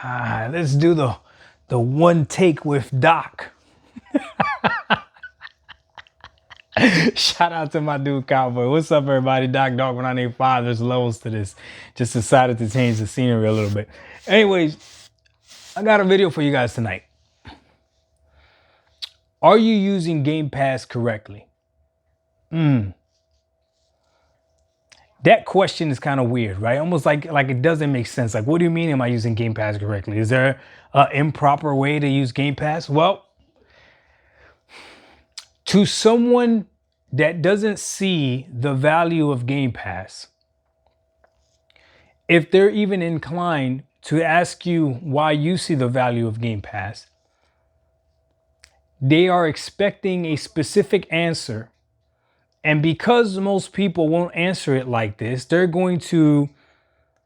Let's do the one take with Doc. Shout out to my dude Cowboy. What's up, everybody? Doc Dog 1985. There's levels to this. Just decided to change the scenery a little bit. Anyways, I got a video for you guys tonight. Are you using Game Pass correctly? That question is kind of weird, right? Almost like it doesn't make sense. Like, what do you mean, am I using Game Pass correctly? Is there an improper way to use Game Pass? Well, to someone that doesn't see the value of Game Pass, if they're even inclined to ask you why you see the value of Game Pass, they are expecting a specific answer. And because most people won't answer it like this, they're going to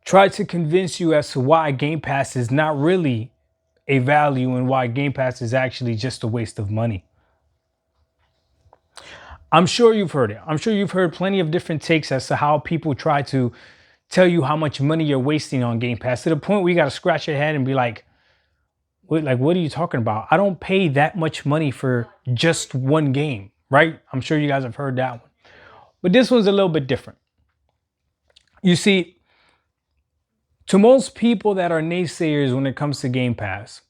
try to convince you as to why Game Pass is not really a value and why Game Pass is actually just a waste of money. I'm sure you've heard it. I'm sure you've heard plenty of different takes as to how people try to tell you how much money you're wasting on Game Pass, to the point where you got to scratch your head and be like, what are you talking about? I don't pay that much money for just one game, right? I'm sure you guys have heard that one. But this one's a little bit different. You see, to most people that are naysayers when it comes to Game Pass,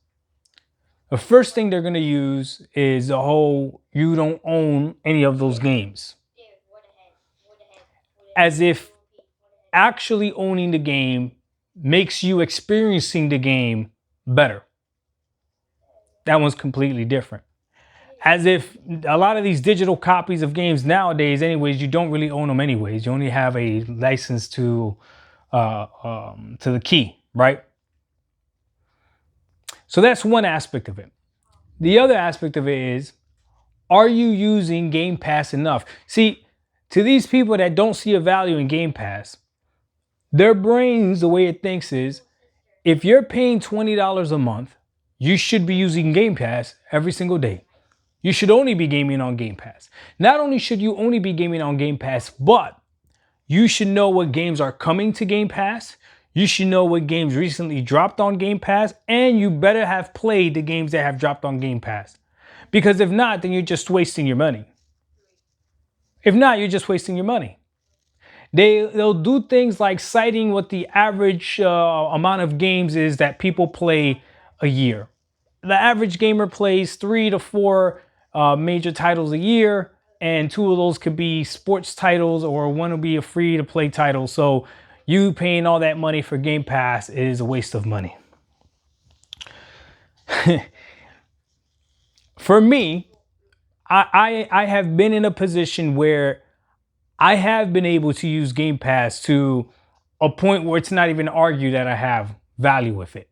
the first thing they're going to use is the whole, you don't own any of those games. As if actually owning the game makes you experiencing the game better. That one's completely different. As if a lot of these digital copies of games nowadays, anyways, you don't really own them anyways. You only have a license to the key, right? So that's one aspect of it. The other aspect of it is, are you using Game Pass enough? See, to these people that don't see a value in Game Pass, their brains, the way it thinks is, if you're paying $20 a month, you should be using Game Pass every single day. You should only be gaming on Game Pass. Not only should you only be gaming on Game Pass, but you should know what games are coming to Game Pass. You should know what games recently dropped on Game Pass, and you better have played the games that have dropped on Game Pass. Because if not, then you're just wasting your money. If not, you're just wasting your money. They'll do things like citing what the average amount of games is that people play a year. The average gamer plays 3 to 4 major titles a year, and 2 of those could be sports titles, or 1 will be a free to play title. So you paying all that money for Game Pass is a waste of money. For me, I have been in a position where I have been able to use Game Pass to a point where it's not even argued that I have value with it.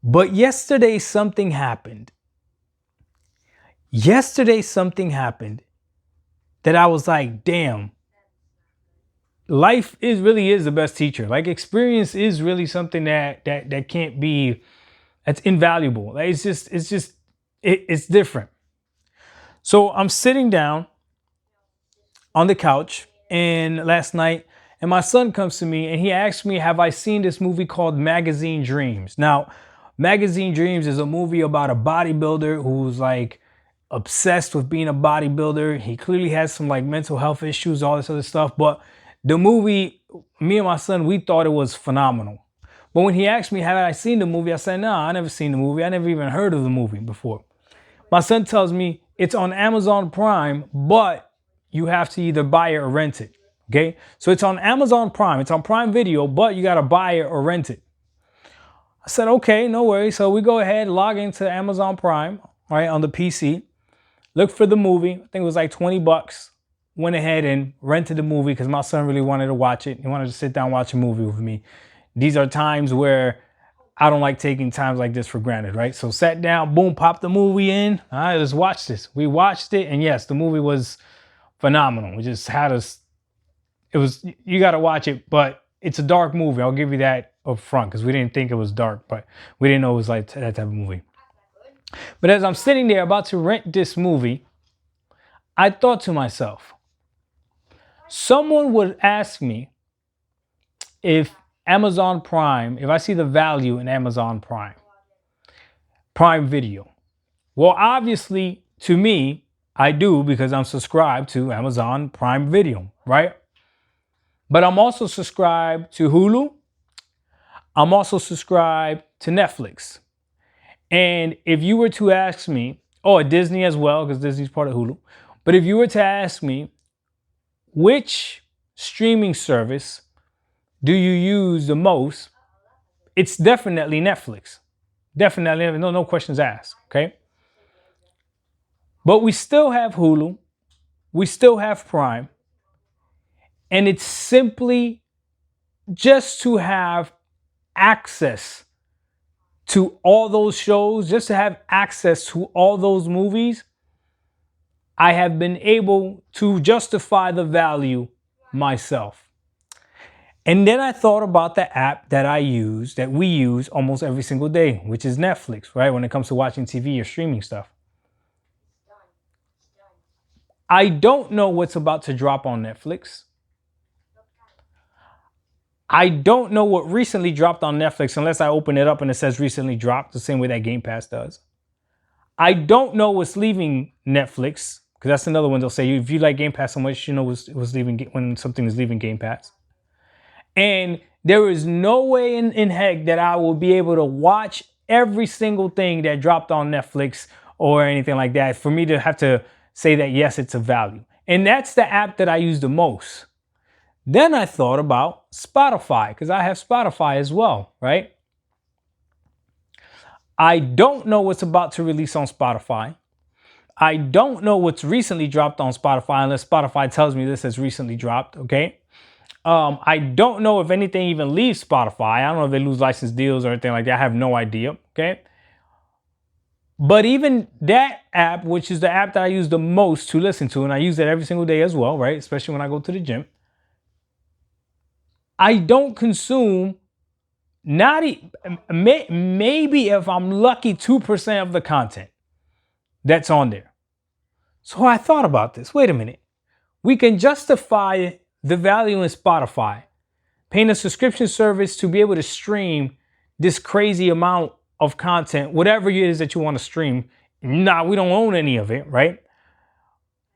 But yesterday something happened. That I was like, damn, life really is the best teacher. Like, experience is really something that can't be, that's invaluable. Like, it's different. So I'm sitting down on the couch last night, and my son comes to me and he asks me, have I seen this movie called Magazine Dreams? Now, Magazine Dreams is a movie about a bodybuilder who's like obsessed with being a bodybuilder. He clearly has some like mental health issues, all this other stuff. But the movie, me and my son, we thought it was phenomenal. But when he asked me, have I seen the movie? I said, no, I never seen the movie. I never even heard of the movie before. My son tells me it's on Amazon Prime, but you have to either buy it or rent it. Okay. So it's on Amazon Prime. It's on Prime Video, but you got to buy it or rent it. I said, okay, no worries. So we go ahead, log into Amazon Prime, right, on the PC, look for the movie. I think it was like 20 bucks. Went ahead and rented the movie because my son really wanted to watch it. He wanted to sit down and watch a movie with me. These are times where I don't like taking times like this for granted, right? So sat down, boom, popped the movie in. All right, let's watch this. We watched it, and yes, the movie was phenomenal. We just had us, you got to watch it, but it's a dark movie. I'll give you that up front because we didn't think it was dark, but we didn't know it was like that type of movie. But as I'm sitting there about to rent this movie, I thought to myself, someone would ask me if Amazon Prime, if I see the value in Amazon Prime Video. Well, obviously, to me, I do because I'm subscribed to Amazon Prime Video, right? But I'm also subscribed to Hulu. I'm also subscribed to Netflix. And if you were to ask me, oh, Disney as well, because Disney's part of Hulu. But if you were to ask me, which streaming service do you use the most? It's definitely Netflix. Definitely, no questions asked, okay? But we still have Hulu. We still have Prime. And it's simply just to have access to all those shows, just to have access to all those movies, I have been able to justify the value myself. And then I thought about the app that we use almost every single day, which is Netflix, right? When it comes to watching TV or streaming stuff. I don't know what's about to drop on Netflix. I don't know what recently dropped on Netflix unless I open it up and it says recently dropped, the same way that Gamepass does. I don't know what's leaving Netflix, because that's another one they'll say, if you like Gamepass so much, you know what's leaving when something is leaving Gamepass. And there is no way in heck that I will be able to watch every single thing that dropped on Netflix or anything like that for me to have to say that, yes, it's a value. And that's the app that I use the most. Then I thought about Spotify, because I have Spotify as well, right? I don't know what's about to release on Spotify. I don't know what's recently dropped on Spotify, unless Spotify tells me this has recently dropped, okay? I don't know if anything even leaves Spotify. I don't know if they lose license deals or anything like that. I have no idea, okay? But even that app, which is the app that I use the most to listen to, and I use it every single day as well, right? Especially when I go to the gym. I don't consume maybe if I'm lucky 2% of the content that's on there. So I thought about this. Wait a minute. We can justify the value in Spotify, paying a subscription service to be able to stream this crazy amount of content, whatever it is that you want to stream. Nah, we don't own any of it, right?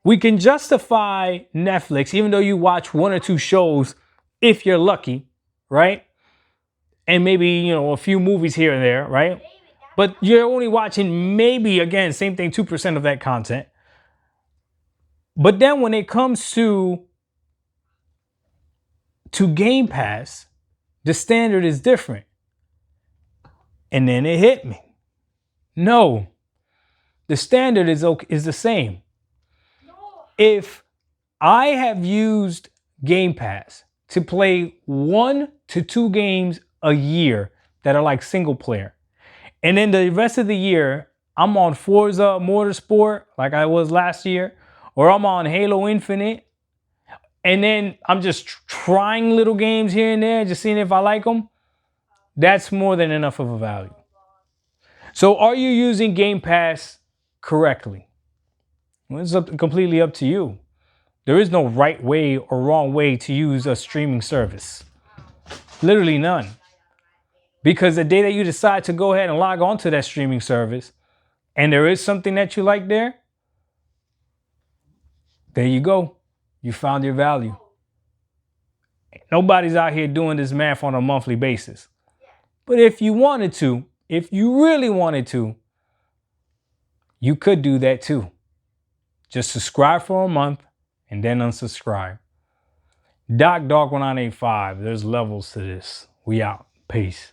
We can justify Netflix, even though you watch one or two shows, if you're lucky, right? And maybe, a few movies here and there, right? But you're only watching maybe, again, same thing, 2% of that content. But then when it comes to Game Pass, the standard is different. And then it hit me. No, the standard is the same. If I have used Game Pass to play 1 to 2 games a year that are like single player, and then the rest of the year, I'm on Forza Motorsport like I was last year, or I'm on Halo Infinite, and then I'm just trying little games here and there, just seeing if I like them, that's more than enough of a value. So are you using Game Pass correctly? Well, it's completely up to you. There is no right way or wrong way to use a streaming service. Literally none. Because the day that you decide to go ahead and log on to that streaming service, and there is something that you like there you go. You found your value. Nobody's out here doing this math on a monthly basis. But if you wanted to, if you really wanted to, you could do that too. Just subscribe for a month and then unsubscribe. Dog 1985. There's levels to this. We out. Peace.